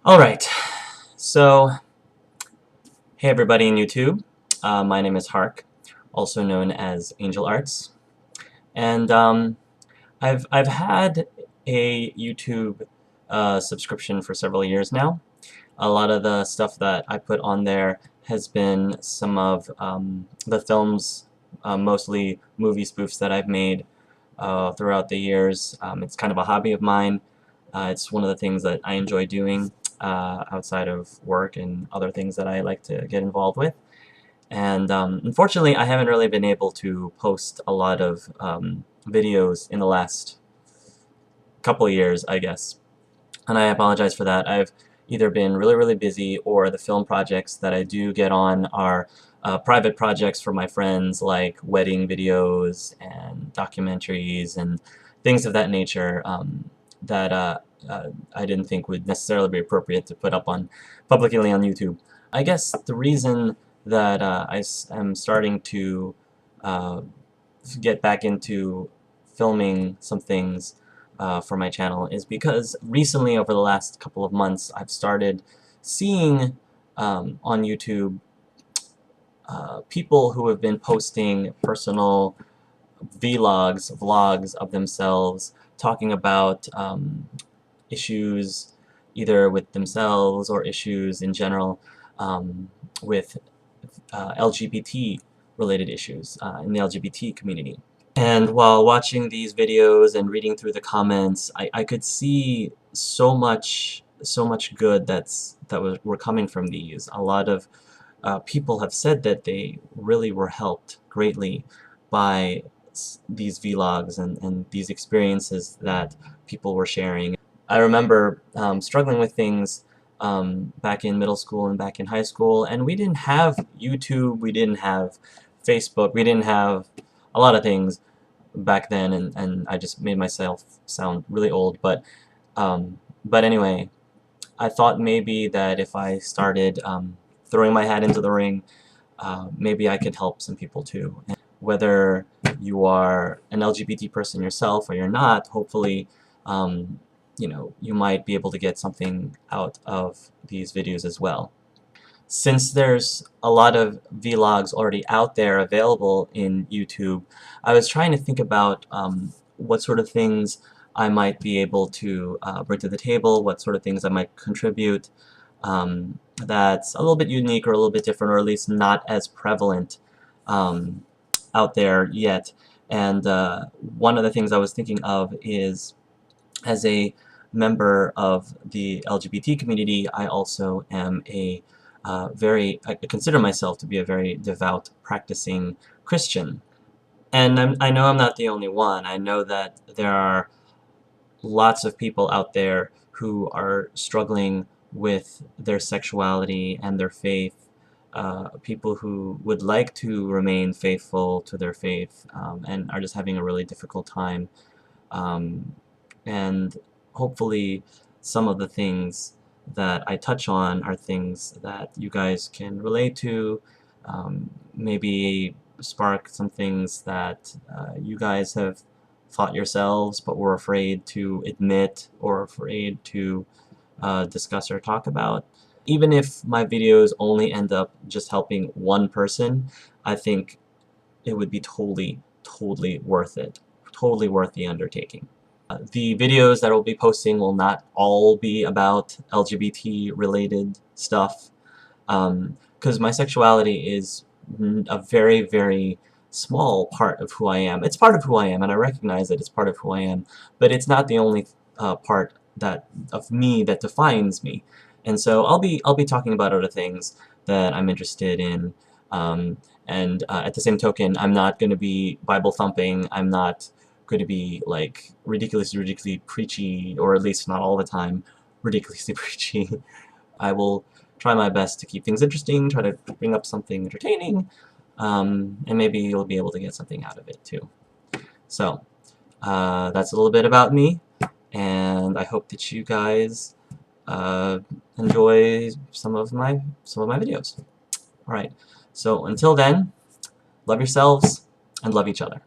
Alright, so hey everybody in YouTube. My name is Hark, also known as Angel Arts, and I've had a YouTube subscription for several years now. A lot of the stuff that I put on there has been some of the films, mostly movie spoofs that I've made throughout the years. It's kind of a hobby of mine. It's one of the things that I enjoy doing outside of work and other things that I like to get involved with. And unfortunately, I haven't really been able to post a lot of videos in the last couple of years, I guess. And I apologize for that. I've either been really busy, or the film projects that I do get on are private projects for my friends, like wedding videos and documentaries and things of that nature that I didn't think would necessarily be appropriate to put up on publicly on YouTube. I guess the reason that I'm starting to get back into filming some things for my channel is because recently, over the last couple of months, I've started seeing on YouTube people who have been posting personal vlogs of themselves, talking about issues either with themselves or issues in general with LGBT related issues in the LGBT community. And while watching these videos and reading through the comments, I could see so much good were coming from these. A lot of people have said that they really were helped greatly by these vlogs and these experiences that people were sharing. I remember struggling with things back in middle school and back in high school, and we didn't have YouTube, we didn't have Facebook, we didn't have a lot of things back then, and I just made myself sound really old, but anyway, I thought maybe that if I started throwing my hat into the ring, maybe I could help some people too. And whether you are an LGBT person yourself or you're not, hopefully you know, you might be able to get something out of these videos as well. Since there's a lot of vlogs already out there available in YouTube, I was trying to think about what sort of things I might be able to bring to the table, what sort of things I might contribute that's a little bit unique or a little bit different, or at least not as prevalent out there yet. And one of the things I was thinking of is, as a member of the LGBT community, I also am a I consider myself to be a very devout, practicing Christian. And I know I'm not the only one. I know that there are lots of people out there who are struggling with their sexuality and their faith, people who would like to remain faithful to their faith and are just having a really difficult time. And hopefully some of the things that I touch on are things that you guys can relate to, maybe spark some things that you guys have thought yourselves but were afraid to admit or afraid to discuss or talk about. Even if my videos only end up just helping one person, I think it would be totally worth it. Totally worth the undertaking. The videos that I'll be posting will not all be about LGBT related stuff, because my sexuality is a very small part of who I am. It's part of who I am, and I recognize that it's part of who I am, but it's not the only part of me that defines me. And so I'll be talking about other things that I'm interested in, and at the same token, I'm not going to be Bible thumping. I'm not going to be like ridiculously preachy, or at least not all the time ridiculously preachy. I will try my best to keep things interesting, try to bring up something entertaining, and maybe you'll be able to get something out of it too. So that's a little bit about me, and I hope that you guys enjoy some of my videos. Alright, so until then, love yourselves and love each other.